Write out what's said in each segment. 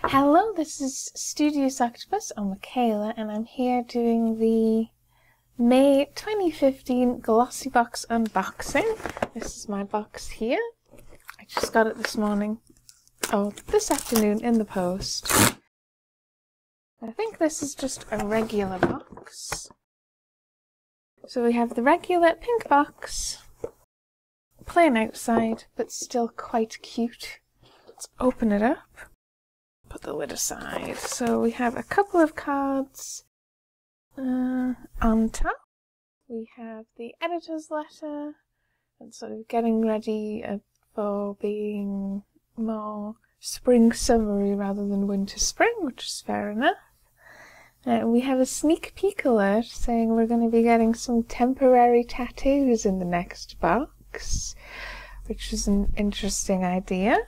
Hello, this is Studios Octopus. I'm Michaela and I'm here doing the May 2015 GlossyBox unboxing. This is my box here. I just got it this morning. Oh, this afternoon in the post. I think this is just a regular box. So we have the regular pink box, plain outside, but still quite cute. Let's open it up. Put the lid aside. So we have a couple of cards on top. We have the editor's letter and sort of getting ready for being more spring-summery rather than winter-spring, which is fair enough. We have a sneak peek alert saying we're going to be getting some temporary tattoos in the next box, which is an interesting idea.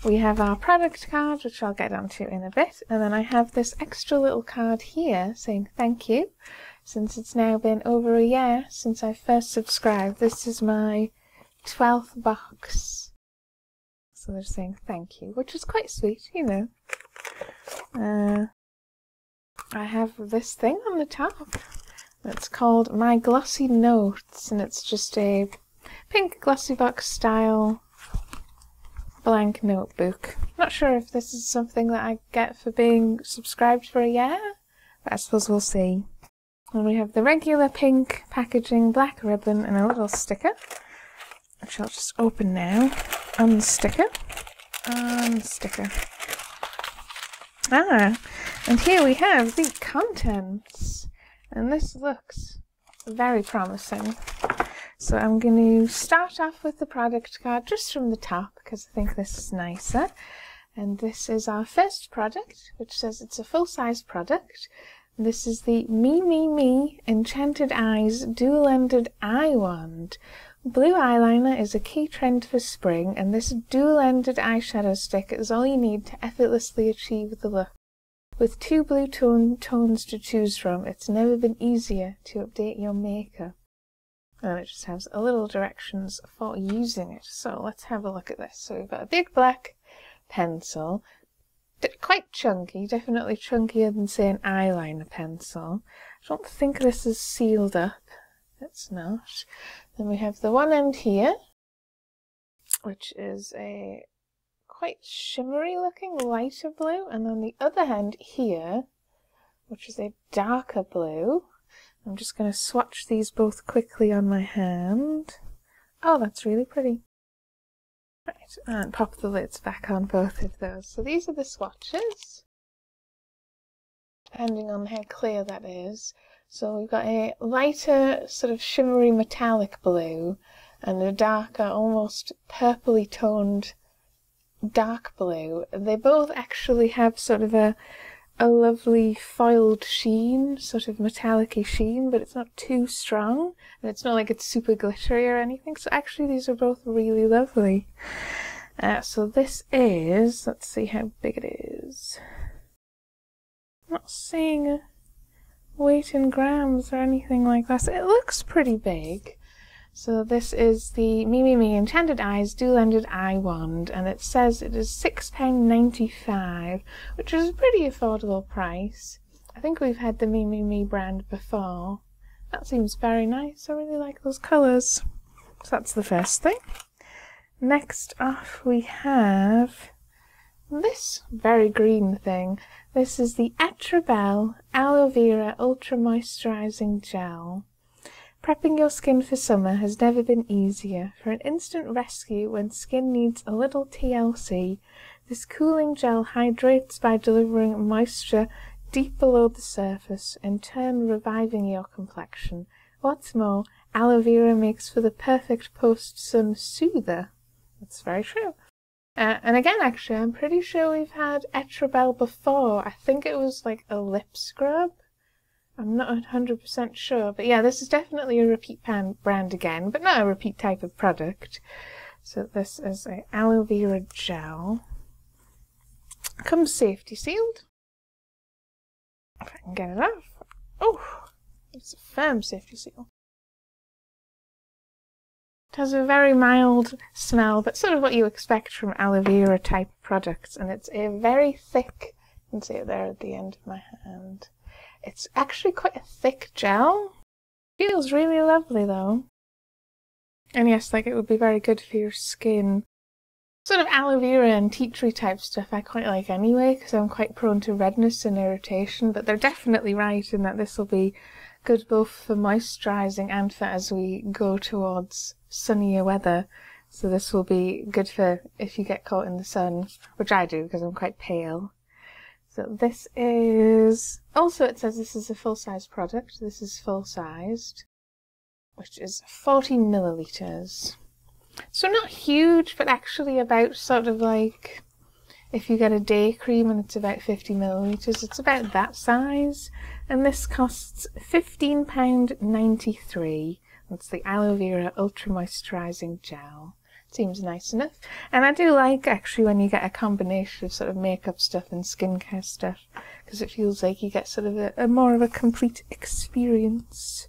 We have our product card, which I'll get onto in a bit, and then I have this extra little card here saying thank you, since it's now been over a year since I first subscribed. This is my 12th box. So they're saying thank you, which is quite sweet, you know. I have this thing on the top. It's called My Glossy Notes, and it's just a pink GlossyBox style blank notebook. Not sure if this is something that I get for being subscribed for a year, but I suppose we'll see. And we have the regular pink packaging, black ribbon, and a little sticker, which I'll just open now. Unsticker. Unsticker. And here we have the contents. And this looks very promising. So I'm going to start off with the product card just from the top because I think this is nicer. And this is our first product, which says it's a full-size product. This is the Me Enchanted Eyes Dual-Ended Eye Wand. Blue eyeliner is a key trend for spring, and this dual-ended eyeshadow stick is all you need to effortlessly achieve the look. With two blue tones to choose from, it's never been easier to update your makeup. And it just has a little directions for using it. So let's have a look at this. So we've got a big black pencil, quite chunky, definitely chunkier than say an eyeliner pencil. I don't think this is sealed up. It's not. Then we have the one end here, which is a quite shimmery looking lighter blue, and then the other end here, which is a darker blue. I'm just going to swatch these both quickly on my hand. Oh, that's really pretty. Right, and pop the lids back on both of those. So these are the swatches, depending on how clear that is. So we've got a lighter, sort of shimmery metallic blue, and a darker, almost purpley toned dark blue. They both actually have sort of a lovely foiled sheen, sort of metallic-y sheen, but it's not too strong, and it's not like it's super glittery or anything, so actually these are both really lovely. So this is, let's see how big it is. I'm not seeing a weight in grams or anything like that, so it looks pretty big. So this is the Me Enchanted Eyes Dual-Ended Eye Wand, and it says it is £6.95, which is a pretty affordable price. I think we've had the Me brand before. That seems very nice. I really like those colours. So that's the first thing. Next off we have this very green thing. This is the Etrabel Aloe Vera Ultra Moisturising Gel. Prepping your skin for summer has never been easier. For an instant rescue when skin needs a little TLC, this cooling gel hydrates by delivering moisture deep below the surface, in turn reviving your complexion. What's more, aloe vera makes for the perfect post-sun soother. That's very true. And again, actually, I'm pretty sure we've had Etrabel before. I think it was like a lip scrub. I'm not 100% sure, but yeah, this is definitely a repeat brand again, but not a repeat type of product. So this is a aloe vera gel. Comes safety sealed. If I can get it off. Oh, it's a firm safety seal. It has a very mild smell, but sort of what you expect from aloe vera type products, and it's a very thick, you can see it there at the end of my hand. It's actually quite a thick gel. Feels really lovely though. And yes, like it would be very good for your skin. Sort of aloe vera and tea tree type stuff I quite like anyway, because I'm quite prone to redness and irritation, but they're definitely right in that this will be good both for moisturising and for as we go towards sunnier weather. So this will be good for if you get caught in the sun, which I do because I'm quite pale. So this is, also it says this is a full-size product. This is full-sized, which is 40 millilitres. So not huge, but actually about sort of like, if you get a day cream and it's about 50 millilitres, it's about that size. And this costs £15.93. That's the Aloe Vera Ultra Moisturising Gel. Seems nice enough. And I do like actually when you get a combination of sort of makeup stuff and skincare stuff, because it feels like you get sort of a more of a complete experience.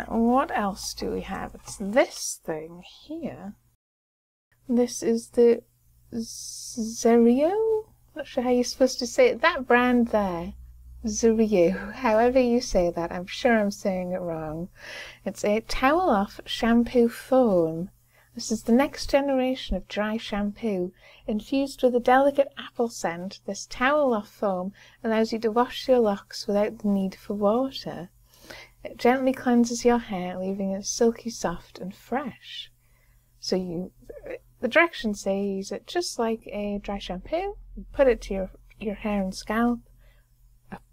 What else do we have? It's this thing here. This is the Zuri. Not sure how you're supposed to say it. That brand there. Zuri. However you say that. I'm sure I'm saying it wrong. It's a towel off shampoo foam. This is the next generation of dry shampoo. Infused with a delicate apple scent, this towel off foam allows you to wash your locks without the need for water. It gently cleanses your hair, leaving it silky soft and fresh. So the directions say use it just like a dry shampoo. You put it to your hair and scalp,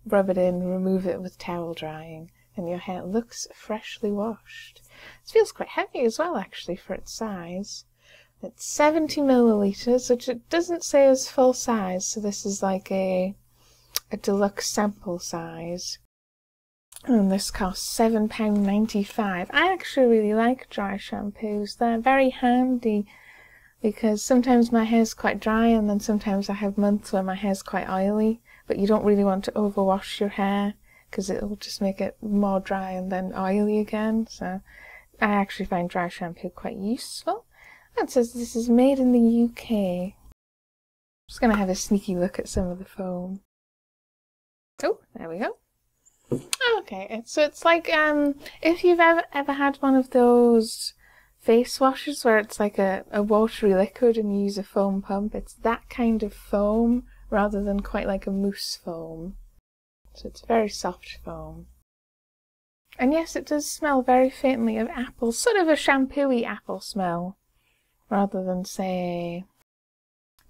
rub it in, remove it with towel drying, and your hair looks freshly washed. It feels quite heavy as well, actually, for its size. It's 70 millilitres, which it doesn't say is full size, so this is like a deluxe sample size. And this costs £7.95. I actually really like dry shampoos. They're very handy because sometimes my hair's quite dry and then sometimes I have months where my hair's quite oily, but you don't really want to overwash your hair because it will just make it more dry and then oily again. So I actually find dry shampoo quite useful. It says this is made in the UK. I'm just going to have a sneaky look at some of the foam. Oh, there we go. Okay, so it's like if you've ever had one of those face washes where it's like a watery liquid and you use a foam pump, it's that kind of foam rather than quite like a mousse foam. So it's very soft foam. And yes, it does smell very faintly of apple, sort of a shampoo-y apple smell, rather than say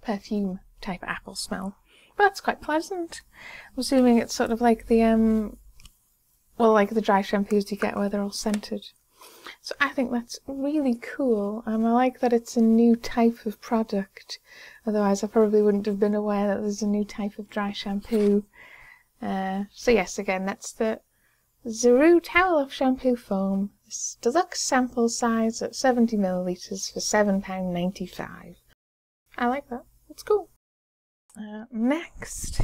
perfume type apple smell. But that's quite pleasant. I'm assuming it's sort of like the well, like the dry shampoos you get where they're all scented. So I think that's really cool, and I like that it's a new type of product. Otherwise I probably wouldn't have been aware that there's a new type of dry shampoo. So yes, again, that's the Zuri Towel Off Shampoo Foam. This deluxe sample size at 70 millilitres for £7.95. I like that. It's cool. Next,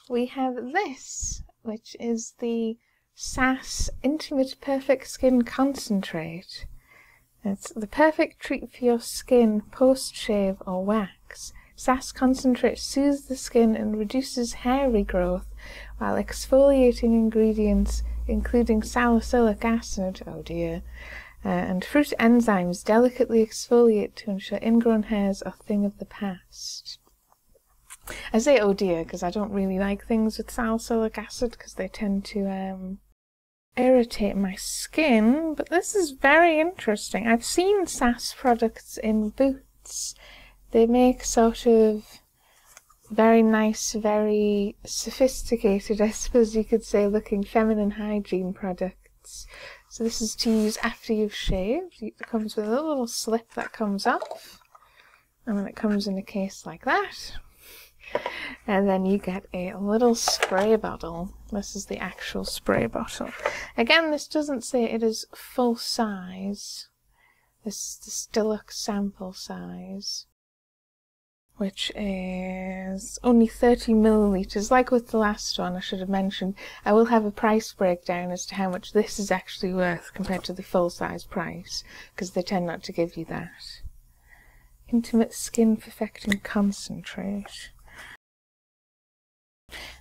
we have this, which is the SAS Intimate Perfect Skin Concentrate. It's the perfect treat for your skin post-shave or wax. SAS Concentrate soothes the skin and reduces hair regrowth, while exfoliating ingredients including salicylic acid, oh dear, and fruit enzymes delicately exfoliate to ensure ingrown hairs are a thing of the past. I say oh dear because I don't really like things with salicylic acid because they tend to irritate my skin, but this is very interesting. I've seen SAS products in Boots. They make sort of very nice, very sophisticated, I suppose you could say, looking feminine hygiene products. So this is to use after you've shaved. It comes with a little slip that comes off, and then it comes in a case like that. And then you get a little spray bottle. This is the actual spray bottle. Again, this doesn't say it is full size. This is the deluxe sample size, which is only 30 millilitres. Like with the last one, I should have mentioned, I will have a price breakdown as to how much this is actually worth compared to the full size price, because they tend not to give you that. Intimate Skin Perfecting Concentrate.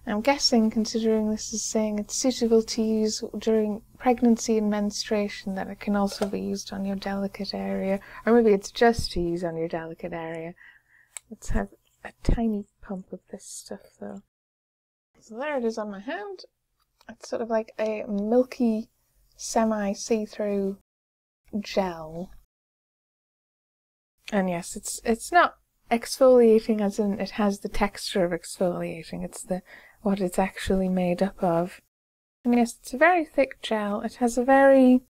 I'm guessing, considering this is saying it's suitable to use during pregnancy and menstruation, that it can also be used on your delicate area. Or maybe it's just to use on your delicate area. Let's have a tiny pump of this stuff though. So there it is on my hand. It's sort of like a milky, semi-see-through gel. And yes, it's not exfoliating as in it has the texture of exfoliating. It's what it's actually made up of. And yes, it's a very thick gel. It has a very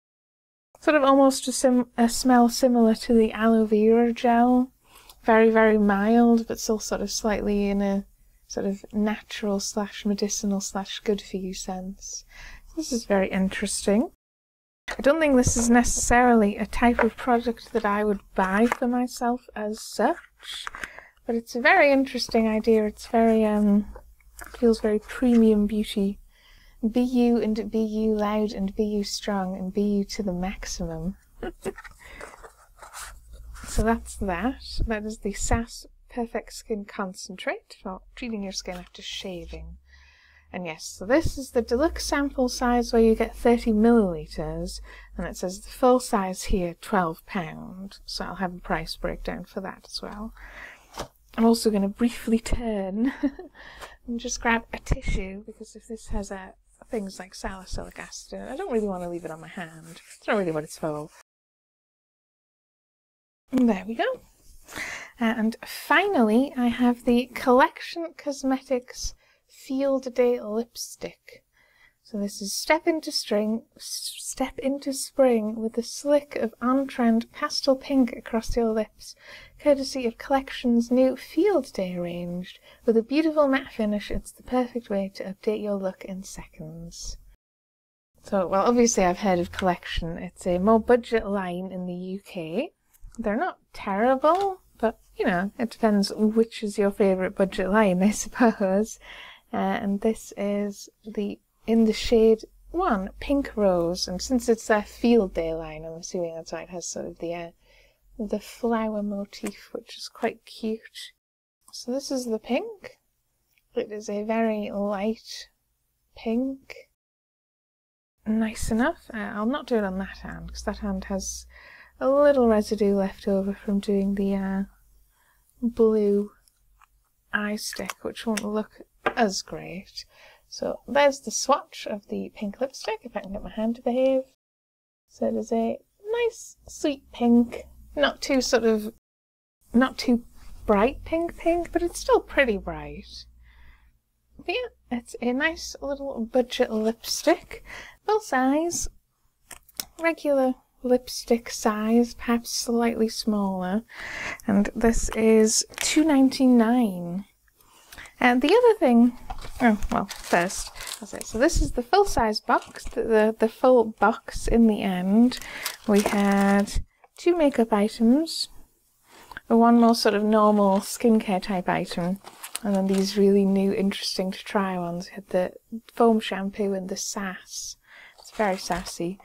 sort of almost a smell similar to the aloe vera gel. Very, very mild, but still sort of slightly in a sort of natural / medicinal / good for you sense. This is very interesting. I don't think this is necessarily a type of product that I would buy for myself as such, but it's a very interesting idea. It's very, feels very premium beauty. Be you and be you loud and be you strong and be you to the maximum. So that's that. That is the SAS Perfect Skin Concentrate for treating your skin after shaving. And yes, so this is the deluxe sample size where you get 30 millilitres, and it says the full size here, £12. So I'll have a price breakdown for that as well. I'm also going to briefly turn and just grab a tissue, because if this has things like salicylic acid in it, I don't really want to leave it on my hand. It's not really what it's for. And there we go. And finally, I have the Collection Cosmetics Field Day Lipstick. So this is Step into Spring with a slick of on-trend pastel pink across your lips, courtesy of Collection's new Field Day range. With a beautiful matte finish, it's the perfect way to update your look in seconds. So, well, obviously I've heard of Collection. It's a more budget line in the UK. They're not terrible, but, you know, it depends which is your favourite budget line, I suppose. And this is in the shade 1, Pink Rose, and since it's their Field Day line, I'm assuming that's why it has sort of the flower motif, which is quite cute. So this is the pink. It is a very light pink. Nice enough. I'll not do it on that hand, because that hand has a little residue left over from doing the blue eye stick, which won't look as great. So there's the swatch of the pink lipstick, if I can get my hand to behave. So it is a nice sweet pink, not too bright pink, but it's still pretty bright. But yeah, it's a nice little budget lipstick, full size, regular lipstick size, perhaps slightly smaller, and this is £2.99. And the other thing, first, I'll say, so this is the full-size box, the full box in the end. We had 2 makeup items, one more sort of normal skincare type item, and then these really new, interesting to try ones. We had the foam shampoo and the sass. It's very sassy.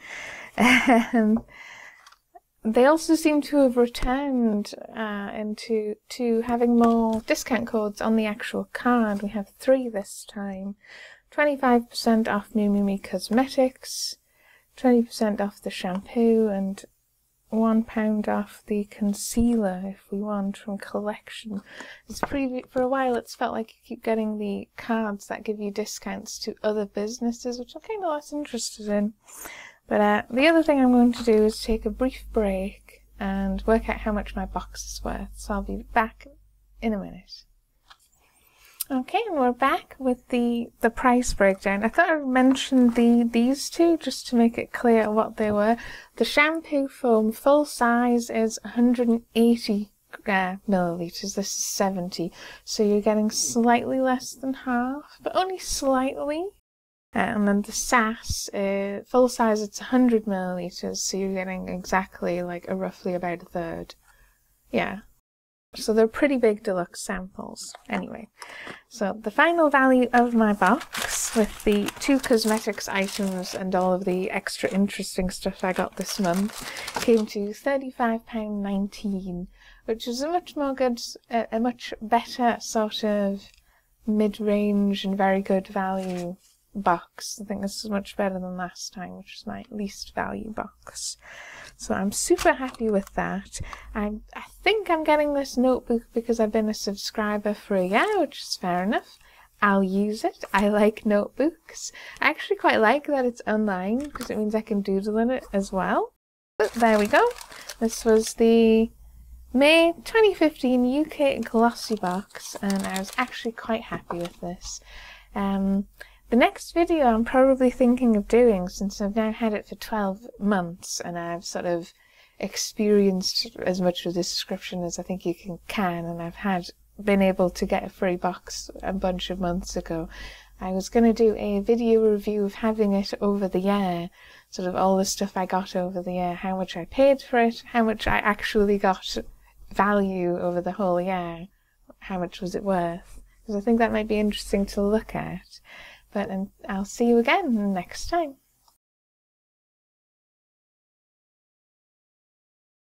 They also seem to have returned to having more discount codes on the actual card. We have 3 this time. 25% off Mimimi Cosmetics, 20% off the shampoo, and £1 off the concealer if we want from Collection. For a while it's felt like you keep getting the cards that give you discounts to other businesses, which I'm kind of less interested in. But the other thing I'm going to do is take a brief break and work out how much my box is worth. So I'll be back in a minute. Okay, and we're back with the price breakdown. I thought I'd mention these two just to make it clear what they were. The shampoo foam full size is 180 millilitres. This is 70. So you're getting slightly less than half, but only slightly. And then the sass, full size, it's 100 millilitres, so you're getting exactly like roughly about a third. Yeah. So they're pretty big deluxe samples. Anyway, so the final value of my box with the 2 cosmetics items and all of the extra interesting stuff I got this month came to £35.19, which is a much more good, a much better sort of mid-range and very good value box. I think this is much better than last time, which was my least value box. So I'm super happy with that. I think I'm getting this notebook because I've been a subscriber for a year, which is fair enough. I'll use it. I like notebooks. I actually quite like that it's online because it means I can doodle in it as well. But there we go. This was the May 2015 UK GlossyBox, and I was actually quite happy with this. The next video I'm probably thinking of doing, since I've now had it for 12 months and I've sort of experienced as much of this description as I think you can, and I've been able to get a free box a bunch of months ago. I was going to do a video review of having it over the year, sort of all the stuff I got over the year, how much I paid for it, how much I actually got value over the whole year, how much was it worth, because I think that might be interesting to look at. But I'll see you again next time.